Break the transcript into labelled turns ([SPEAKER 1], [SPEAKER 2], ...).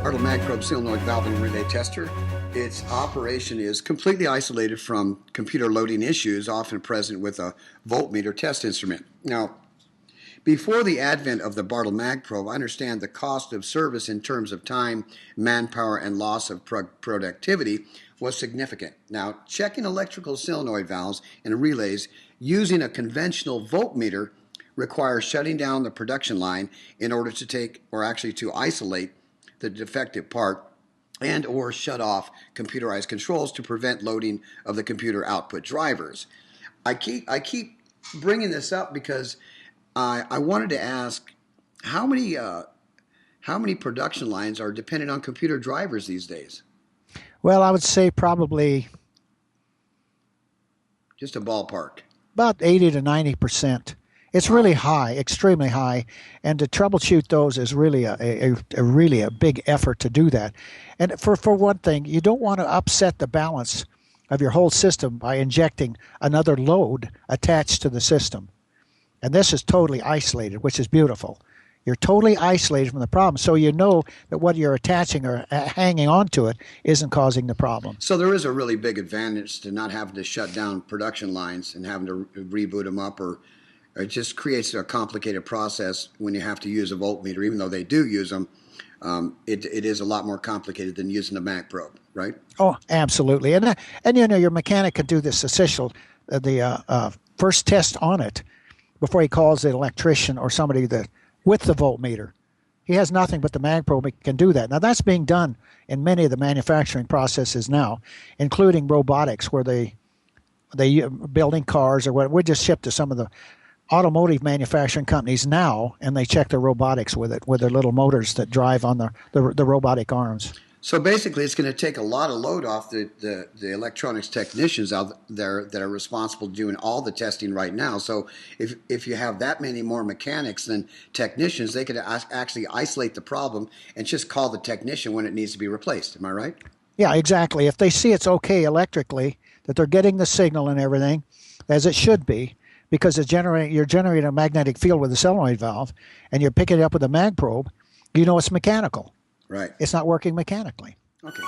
[SPEAKER 1] Bartol Magprobe solenoid valve and relay tester. Its operation is completely isolated from computer loading issues often present with a voltmeter test instrument. Now, before the advent of the Bartol Magprobe, I understand the cost of service in terms of time, manpower, and loss of productivity was significant. Now, checking electrical solenoid valves and relays using a conventional voltmeter requires shutting down the production line in order to take, or actually to isolate, the defective part and or shut off computerized controls to prevent loading of the computer output drivers. I keep bringing this up because I wanted to ask how many production lines are dependent on computer drivers these days?
[SPEAKER 2] Well, I would say probably
[SPEAKER 1] Just a ballpark.
[SPEAKER 2] about 80 to 90%. It's really high, extremely high, and to troubleshoot those is really a big effort to do that. And for one thing, you don't want to upset the balance of your whole system by injecting another load attached to the system. And this is totally isolated, which is beautiful. You're totally isolated from the problem, so you know that what you're attaching or hanging on to it isn't causing the problem.
[SPEAKER 1] So there is a really big advantage to not having to shut down production lines and having to reboot them up, or it just creates a complicated process when you have to use a voltmeter. Even though they do use them, it is a lot more complicated than using a Magprobe, right?
[SPEAKER 2] Oh, absolutely. And you know, your mechanic can do this essential, the first test on it before he calls the electrician or somebody that with the voltmeter. He has nothing but the Magprobe. He can do that. Now, that's being done in many of the manufacturing processes now, including robotics, where they building cars or what. We just ship to some of the automotive manufacturing companies now, and they check their robotics with it, with their little motors that drive on the robotic arms.
[SPEAKER 1] So basically, it's going to take a lot of load off the electronics technicians out there that are responsible doing all the testing right now. So if you have that many more mechanics than technicians, they could actually isolate the problem and just call the technician when it needs to be replaced. Am I right?
[SPEAKER 2] Yeah, exactly. If they see it's okay electrically, that they're getting the signal and everything, as it should be, because you're generating a magnetic field with a solenoid valve, and you're picking it up with a Magprobe, you know it's mechanical.
[SPEAKER 1] Right.
[SPEAKER 2] It's not working mechanically.
[SPEAKER 1] Okay.